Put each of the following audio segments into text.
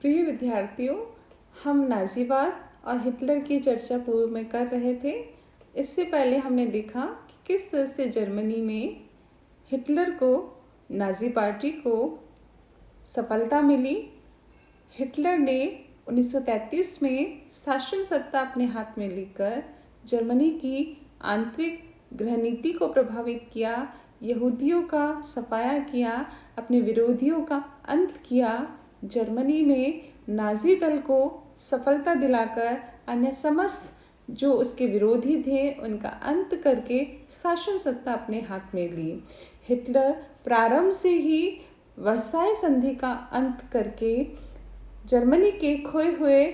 प्रिय विद्यार्थियों, हम नाज़ीवाद और हिटलर की चर्चा पूर्व में कर रहे थे। इससे पहले हमने देखा कि किस तरह से जर्मनी में हिटलर को, नाज़ी पार्टी को सफलता मिली। हिटलर ने 1933 में शासन सत्ता अपने हाथ में लेकर जर्मनी की आंतरिक गृहनीति को प्रभावित किया, यहूदियों का सफाया किया, अपने विरोधियों का अंत किया, जर्मनी में नाज़ी दल को सफलता दिलाकर अन्य समस्त जो उसके विरोधी थे उनका अंत करके शासन सत्ता अपने हाथ में ली। हिटलर प्रारंभ से ही वर्साई संधि का अंत करके जर्मनी के खोए हुए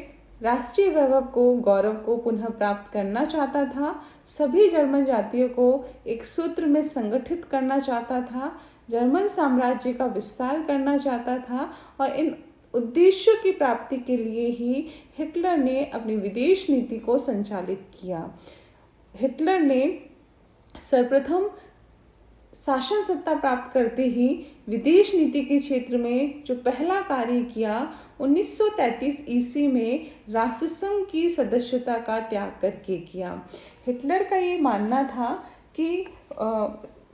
राष्ट्रीय वैभव को, गौरव को पुनः प्राप्त करना चाहता था। सभी जर्मन जातियों को एक सूत्र में संगठित करना चाहता था, जर्मन साम्राज्य का विस्तार करना चाहता था और इन उद्देश्यों की प्राप्ति के लिए ही हिटलर ने अपनी विदेश नीति को संचालित किया। हिटलर ने सर्वप्रथम शासन सत्ता प्राप्त करते ही विदेश नीति के क्षेत्र में जो पहला कार्य किया, 1933 ईस्वी में राष्ट्रसंघ की सदस्यता का त्याग करके किया। हिटलर का ये मानना था कि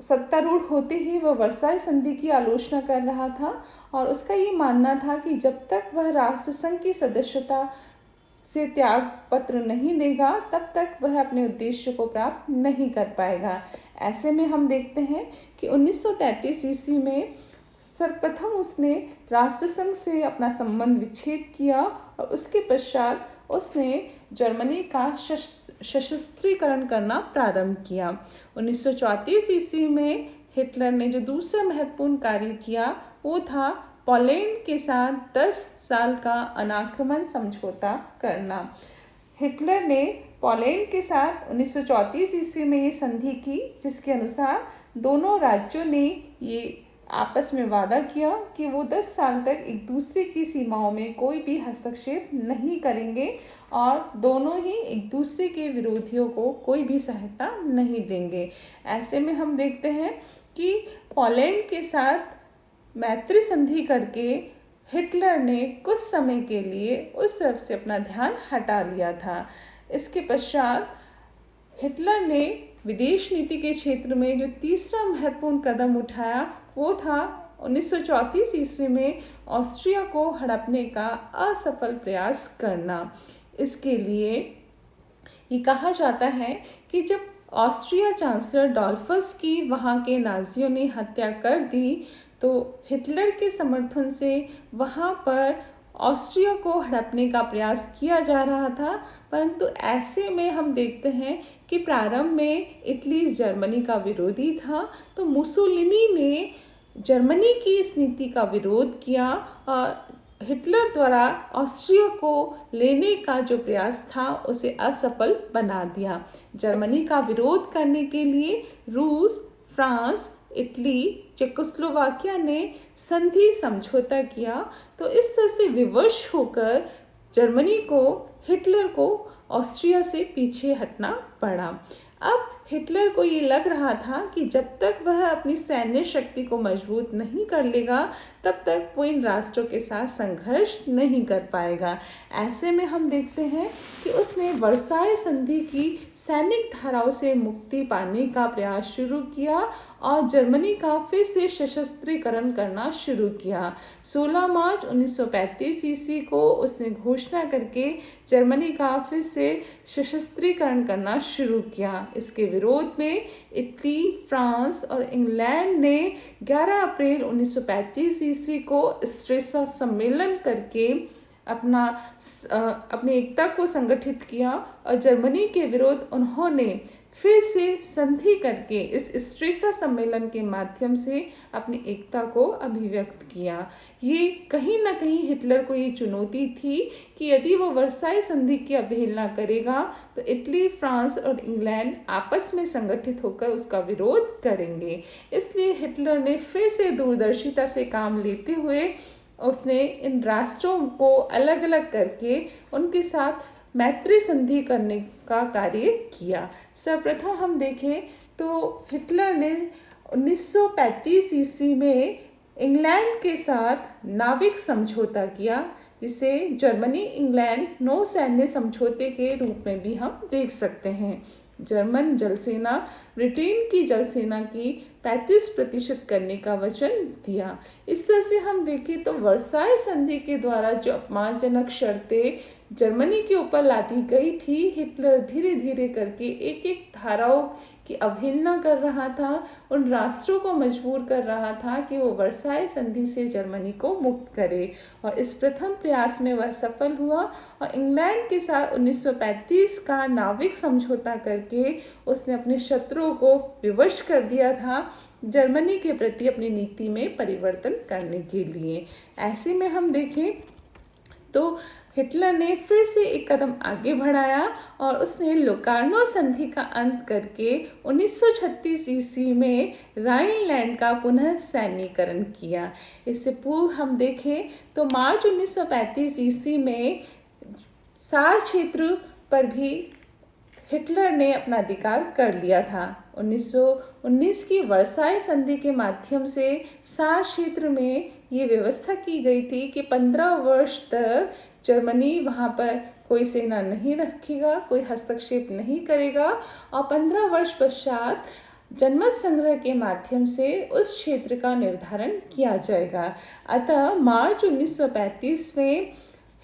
सत्तारूढ़ होते ही वह वर्साई संधि की आलोचना कर रहा था और उसका ये मानना था कि जब तक वह राष्ट्रसंघ की सदस्यता से त्याग पत्र नहीं देगा तब तक वह अपने उद्देश्य को प्राप्त नहीं कर पाएगा। ऐसे में हम देखते हैं कि 1933 ईस्वी में सर्वप्रथम उसने राष्ट्रसंघ से अपना संबंध विच्छेद किया और उसके पश्चात उसने जर्मनी का सशस्त्रीकरण करना प्रारंभ किया। 1934 ईस्वी में हिटलर ने जो दूसरा महत्वपूर्ण कार्य किया वो था पोलैंड के साथ 10 साल का अनाक्रमण समझौता करना। हिटलर ने पोलैंड के साथ 1934 ईस्वी में ये संधि की, जिसके अनुसार दोनों राज्यों ने ये आपस में वादा किया कि वो 10 साल तक एक दूसरे की सीमाओं में कोई भी हस्तक्षेप नहीं करेंगे और दोनों ही एक दूसरे के विरोधियों को कोई भी सहायता नहीं देंगे। ऐसे में हम देखते हैं कि पोलैंड के साथ मैत्री संधि करके हिटलर ने कुछ समय के लिए उस तरफ से अपना ध्यान हटा लिया था। इसके पश्चात हिटलर ने विदेश नीति के क्षेत्र में जो तीसरा महत्वपूर्ण कदम उठाया वो था 1934 ईस्वी में ऑस्ट्रिया को हड़पने का असफल प्रयास करना। इसके लिए ये कहा जाता है कि जब ऑस्ट्रिया चांसलर डॉल्फस की वहाँ के नाजियों ने हत्या कर दी तो हिटलर के समर्थन से वहाँ पर ऑस्ट्रिया को हड़पने का प्रयास किया जा रहा था। परंतु ऐसे में हम देखते हैं कि प्रारंभ में इटली जर्मनी का विरोधी था, तो मुसोलिनी ने जर्मनी की इस नीति का विरोध किया और हिटलर द्वारा ऑस्ट्रिया को लेने का जो प्रयास था उसे असफल बना दिया। जर्मनी का विरोध करने के लिए रूस, फ्रांस, इटली, चेकोस्लोवाकिया ने संधि समझौता किया। तो इस तरह से विवश होकर जर्मनी को, हिटलर को ऑस्ट्रिया से पीछे हटना पड़ा। अब हिटलर को ये लग रहा था कि जब तक वह अपनी सैन्य शक्ति को मजबूत नहीं कर लेगा तब तक वो इन राष्ट्रों के साथ संघर्ष नहीं कर पाएगा। ऐसे में हम देखते हैं कि उसने वर्साई संधि की सैनिक धाराओं से मुक्ति पाने का प्रयास शुरू किया और जर्मनी का फिर से सशस्त्रीकरण करना शुरू किया। 16 मार्च 1935 ईस्वी को उसने घोषणा करके जर्मनी का फिर से सशस्त्रीकरण करना शुरू किया। इसके विरोध में इटली, फ्रांस और इंग्लैंड ने 11 अप्रैल 1935 ईस्वी को स्ट्रेसा सम्मेलन करके अपनी एकता को संगठित किया और जर्मनी के विरोध उन्होंने फिर से संधि करके इस स्ट्रेसा सम्मेलन के माध्यम से अपनी एकता को अभिव्यक्त किया। ये कहीं ना कहीं हिटलर को ये चुनौती थी कि यदि वो वर्साई संधि की अवहेलना करेगा तो इटली, फ्रांस और इंग्लैंड आपस में संगठित होकर उसका विरोध करेंगे। इसलिए हिटलर ने फिर से दूरदर्शिता से काम लेते हुए उसने इन राष्ट्रों को अलग अलग करके उनके साथ मैत्री संधि करने का कार्य किया। सर्वप्रथम हम देखें तो हिटलर ने 1935 ईस्वी में इंग्लैंड के साथ नाविक समझौता किया, जिसे जर्मनी इंग्लैंड नौसैन्य समझौते के रूप में भी हम देख सकते हैं। जर्मन जलसेना ब्रिटेन की जलसेना की 35% करने का वचन दिया। इस तरह से हम देखें तो वर्साई संधि के द्वारा जो अपमानजनक शर्तें जर्मनी के ऊपर लादी गई थी, हिटलर धीरे धीरे करके एक एक धाराओं की अवहेलना कर रहा था, उन राष्ट्रों को मजबूर कर रहा था कि वो वर्साई संधि से जर्मनी को मुक्त करे। और इस प्रथम प्रयास में वह सफल हुआ और इंग्लैंड के साथ 1935 का नाविक समझौता करके उसने अपने शत्रुओं को विवश कर दिया था जर्मनी के प्रति अपनी नीति में परिवर्तन करने के लिए। ऐसे में हम देखें तो हिटलर ने फिर से एक कदम आगे बढ़ाया और उसने लोकार्नो संधि का अंत करके 1936 ईस्वी में राइनलैंड का पुनः सैन्यीकरण किया। इससे पूर्व हम देखें तो मार्च 1935 ईस्वी में सार क्षेत्र पर भी हिटलर ने अपना अधिकार कर लिया था। 1919 की वर्साई संधि के माध्यम से सार क्षेत्र में ये व्यवस्था की गई थी कि 15 वर्ष तक जर्मनी वहाँ पर कोई सेना नहीं रखेगा, कोई हस्तक्षेप नहीं करेगा और 15 वर्ष पश्चात जनमत संग्रह के माध्यम से उस क्षेत्र का निर्धारण किया जाएगा। अतः मार्च 1935 में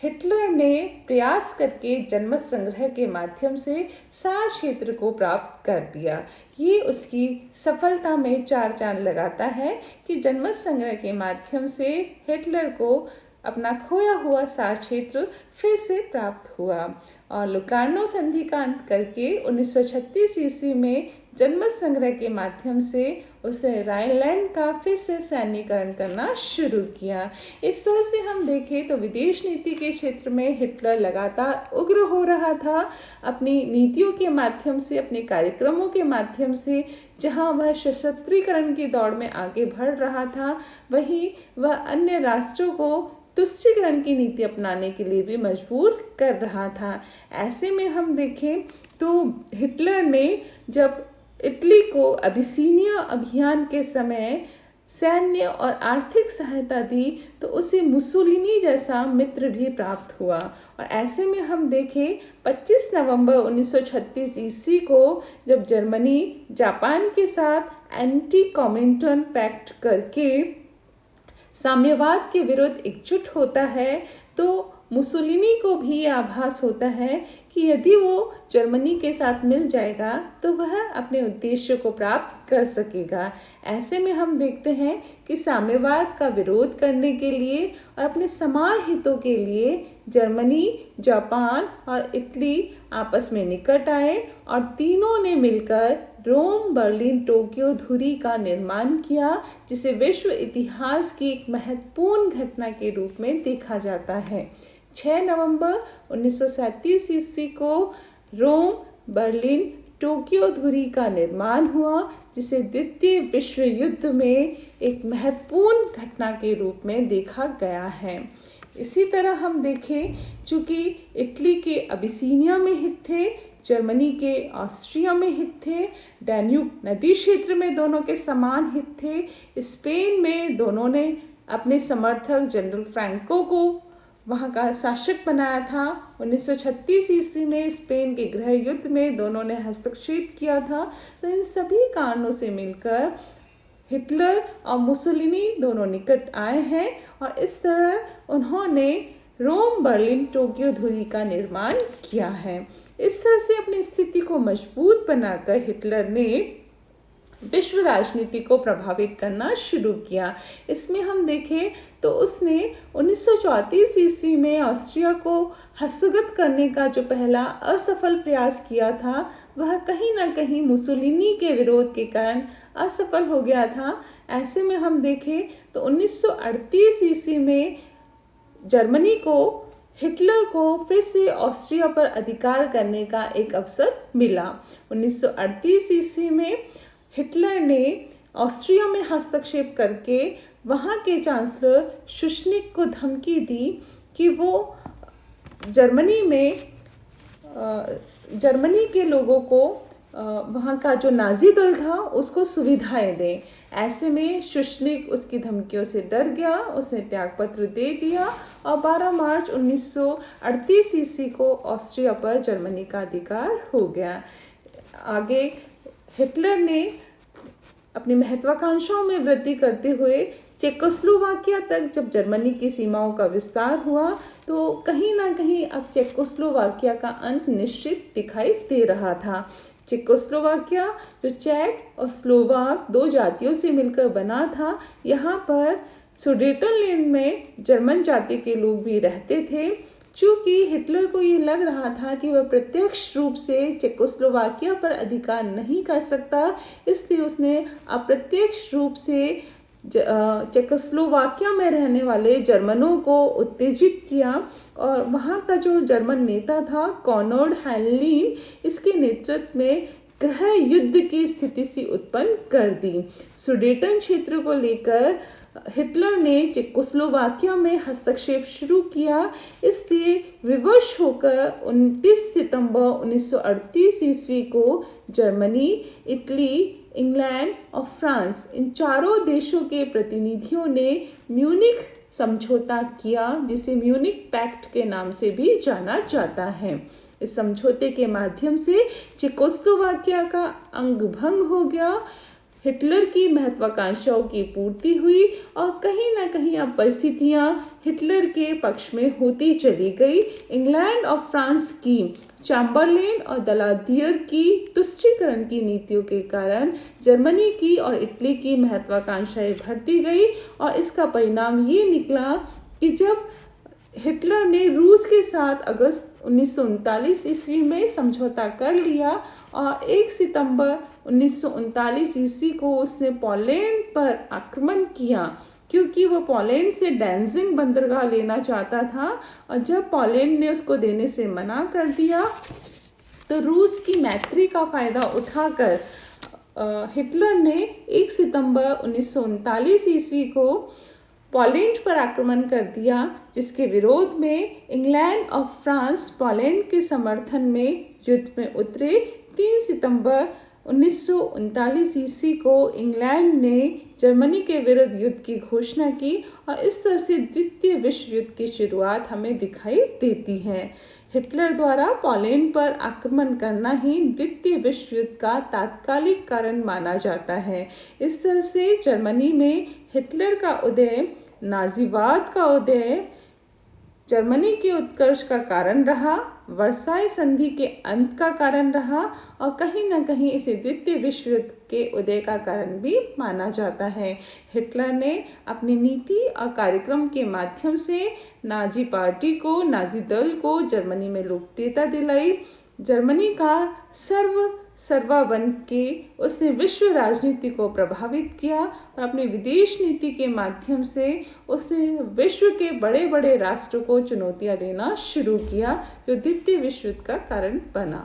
हिटलर ने प्रयास करके जनमत संग्रह के माध्यम से सार क्षेत्र को प्राप्त कर दिया। ये उसकी सफलता में 4 चांद लगाता है कि जनमत संग्रह के माध्यम से हिटलर को अपना खोया हुआ सार क्षेत्र फिर से प्राप्त हुआ। और लोकार्नो संधि का अंत करके 1936 ईस्वी में जनमत संग्रह के माध्यम से उसने राइनलैंड का फिर से सैन्यीकरण करना शुरू किया। इस तरह से हम देखें तो विदेश नीति के क्षेत्र में हिटलर लगातार उग्र हो रहा था। अपनी नीतियों के माध्यम से, अपने कार्यक्रमों के माध्यम से जहां वह सशस्त्रीकरण की दौड़ में आगे बढ़ रहा था, वहीं वह अन्य राष्ट्रों को तुष्टीकरण की नीति अपनाने के लिए भी मजबूर कर रहा था। ऐसे में हम देखें तो हिटलर ने जब इटली को अबिसीनिया अभियान के समय सैन्य और आर्थिक सहायता दी तो उसे मुसोलिनी जैसा मित्र भी प्राप्त हुआ। और ऐसे में हम देखें 25 नवंबर 1936 ईस्वी को जब जर्मनी जापान के साथ एंटी कॉमिंटन पैक्ट करके साम्यवाद के विरुद्ध एकजुट होता है, तो मुसोलिनी को भी ये आभास होता है कि यदि वो जर्मनी के साथ मिल जाएगा तो वह अपने उद्देश्य को प्राप्त कर सकेगा। ऐसे में हम देखते हैं कि साम्यवाद का विरोध करने के लिए और अपने समान हितों के लिए जर्मनी, जापान और इटली आपस में निकट आए और तीनों ने मिलकर रोम, बर्लिन, टोक्यो धुरी का निर्माण किया, जिसे विश्व इतिहास की एक महत्वपूर्ण घटना के रूप में देखा जाता है। 6 नवंबर 1937 ईस्वी को रोम, बर्लिन, टोक्यो धुरी का निर्माण हुआ, जिसे द्वितीय विश्व युद्ध में एक महत्वपूर्ण घटना के रूप में देखा गया है। इसी तरह हम देखें, चूँकि इटली के अबिसीनिया में हित थे, जर्मनी के ऑस्ट्रिया में हित थे, डैन्यूब नदी क्षेत्र में दोनों के समान हित थे, स्पेन में दोनों ने अपने समर्थक जनरल फ्रैंको को वहाँ का शासक बनाया था। 1936 ईस्वी में स्पेन के गृह युद्ध में दोनों ने हस्तक्षेप किया था। तो इन सभी कारणों से मिलकर हिटलर और मुसोलिनी दोनों निकट आए हैं और इस तरह उन्होंने रोम, बर्लिन, टोक्यो धुरी का निर्माण किया है। इस तरह से अपनी स्थिति को मजबूत बनाकर हिटलर ने विश्व राजनीति को प्रभावित करना शुरू किया। इसमें हम देखें तो उसने 1934 ईस्वी में ऑस्ट्रिया को हस्तगत करने का जो पहला असफल प्रयास किया था, वह कहीं ना कहीं मुसोलिनी के विरोध के कारण असफल हो गया था। ऐसे में हम देखें तो 1938 ईस्वी में जर्मनी को हिटलर को फिर से ऑस्ट्रिया पर अधिकार करने का एक अवसर मिला। 1938 ईस्वी में हिटलर ने ऑस्ट्रिया में हस्तक्षेप करके वहाँ के चांसलर शुशनिक को धमकी दी कि वो जर्मनी के लोगों को वहाँ का जो नाजी दल था उसको सुविधाएं दें। ऐसे में शुशनिक उसकी धमकियों से डर गया, उसने त्यागपत्र दे दिया और 12 मार्च 1938 ईस्वी को ऑस्ट्रिया पर जर्मनी का अधिकार हो गया। आगे हिटलर ने अपनी महत्वाकांक्षाओं में वृद्धि करते हुए चेकोस्लोवाकिया तक जब जर्मनी की सीमाओं का विस्तार हुआ तो कहीं ना कहीं अब चेकोस्लोवाकिया का अंत निश्चित दिखाई दे रहा था। चेकोस्लोवाकिया जो चेक और स्लोवाक दो जातियों से मिलकर बना था, यहाँ पर सुडेटनलैंड में जर्मन जाति के लोग भी रहते थे। चूँकि हिटलर को ये लग रहा था कि वह प्रत्यक्ष रूप से चेकोस्लोवाकिया पर अधिकार नहीं कर सकता, इसलिए उसने अप्रत्यक्ष रूप से चेकोस्लोवाकिया में रहने वाले जर्मनों को उत्तेजित किया और वहाँ का जो जर्मन नेता था कॉनोड हैनलीन, इसके नेतृत्व में गृह युद्ध की स्थिति सी उत्पन्न कर दी। सुडेटन क्षेत्र को लेकर हिटलर ने चेकोस्लोवाकिया में हस्तक्षेप शुरू किया, इसलिए विवश होकर 29 सितंबर 1938 ईस्वी को जर्मनी, इटली, इंग्लैंड और फ्रांस, इन चारों देशों के प्रतिनिधियों ने म्यूनिख समझौता किया, जिसे म्यूनिख पैक्ट के नाम से भी जाना जाता है। इस समझौते के माध्यम से चेकोस्लोवाकिया का अंग भंग हो गया, हिटलर की महत्वाकांक्षाओं की पूर्ति हुई और कहीं ना कहीं अब परिस्थितियां हिटलर के पक्ष में होती चली गई। इंग्लैंड और फ्रांस की चैम्बरलेन और दलाधियर की तुष्टीकरण की नीतियों के कारण जर्मनी की और इटली की महत्वाकांक्षाएं बढ़ती गई और इसका परिणाम ये निकला कि जब हिटलर ने रूस के साथ अगस्त 1939 ईस्वी में समझौता कर लिया और 1 सितंबर 1939 ईस्वी को उसने पोलैंड पर आक्रमण किया, क्योंकि वो पोलैंड से डैंजिग बंदरगाह लेना चाहता था और जब पोलैंड ने उसको देने से मना कर दिया तो रूस की मैत्री का फ़ायदा उठाकर हिटलर ने 1 सितंबर 1939 ईस्वी को पोलैंड पर आक्रमण कर दिया, जिसके विरोध में इंग्लैंड और फ्रांस पोलैंड के समर्थन में युद्ध में उतरे। 3 सितंबर 1939 ईस्वी को इंग्लैंड ने जर्मनी के विरुद्ध युद्ध की घोषणा की और इस तरह से द्वितीय विश्व युद्ध की शुरुआत हमें दिखाई देती है। हिटलर द्वारा पोलैंड पर आक्रमण करना ही द्वितीय विश्व युद्ध का तात्कालिक कारण माना जाता है। इस तरह से जर्मनी में हिटलर का उदय, नाजीवाद का उदय जर्मनी के उत्कर्ष का कारण रहा, वर्साई संधि के अंत का कारण रहा और कहीं ना कहीं इसे द्वितीय विश्व युद्ध के उदय का कारण भी माना जाता है। हिटलर ने अपनी नीति और कार्यक्रम के माध्यम से नाजी पार्टी को, नाजी दल को जर्मनी में लोकप्रियता दिलाई। जर्मनी का सर्वा बन के उसने विश्व राजनीति को प्रभावित किया और अपनी विदेश नीति के माध्यम से उसने विश्व के बड़े बड़े राष्ट्रों को चुनौतियां देना शुरू किया, जो द्वितीय विश्व युद्ध का कारण बना।